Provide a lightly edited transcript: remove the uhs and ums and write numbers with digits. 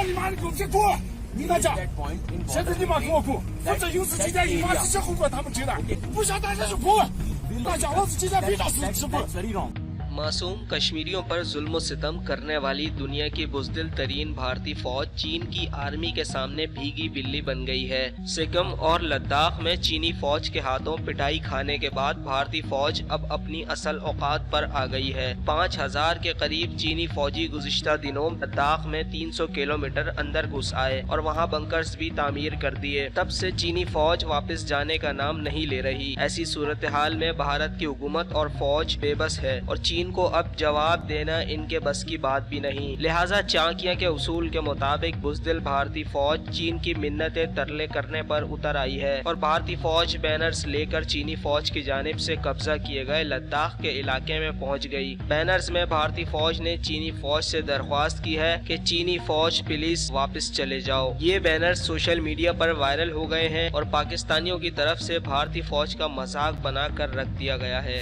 你妈的给我别过！你那讲，现在你妈给我过，否则有事今天一码这些后果他们知道，不想大家就过，大家老子今天非常是直播。 मासूम कश्मीरियों पर जुल्म सितम करने वाली दुनिया की बुज़दिल तरीन भारतीय फौज चीन की आर्मी के सामने भीगी बिल्ली बन गई है। सिक्किम और लद्दाख में चीनी फौज के हाथों पिटाई खाने के बाद भारतीय फौज अब अपनी असल औकात पर आ गई है। 5000 के करीब चीनी फौजी गुज़िश्ता दिनों लद्दाख में 300 किलोमीटर अंदर घुस आए और वहां बंकर्स भी तामीर कर दिए। तब से चीनी फौज वापस जाने का नाम नहीं ले रही। ऐसी सूरत हाल में भारत की हुकूमत और फौज बेबस है और चीन को अब जवाब देना इनके बस की बात भी नहीं। लिहाजा चाणक्य के उसूल के मुताबिक बुज़दिल भारतीय फौज चीन की मिन्नतें तरले करने पर उतर आई है और भारतीय फौज बैनर्स लेकर चीनी फौज की जानिब से कब्जा किए गए लद्दाख के इलाके में पहुंच गई। बैनर्स में भारतीय फौज ने चीनी फौज से दरख्वास्त की है कि चीनी फौज प्लीज वापस चले जाओ। ये बैनर्स सोशल मीडिया पर वायरल हो गए हैं और पाकिस्तानियों की तरफ से भारतीय फौज का मजाक बनाकर रख दिया गया है।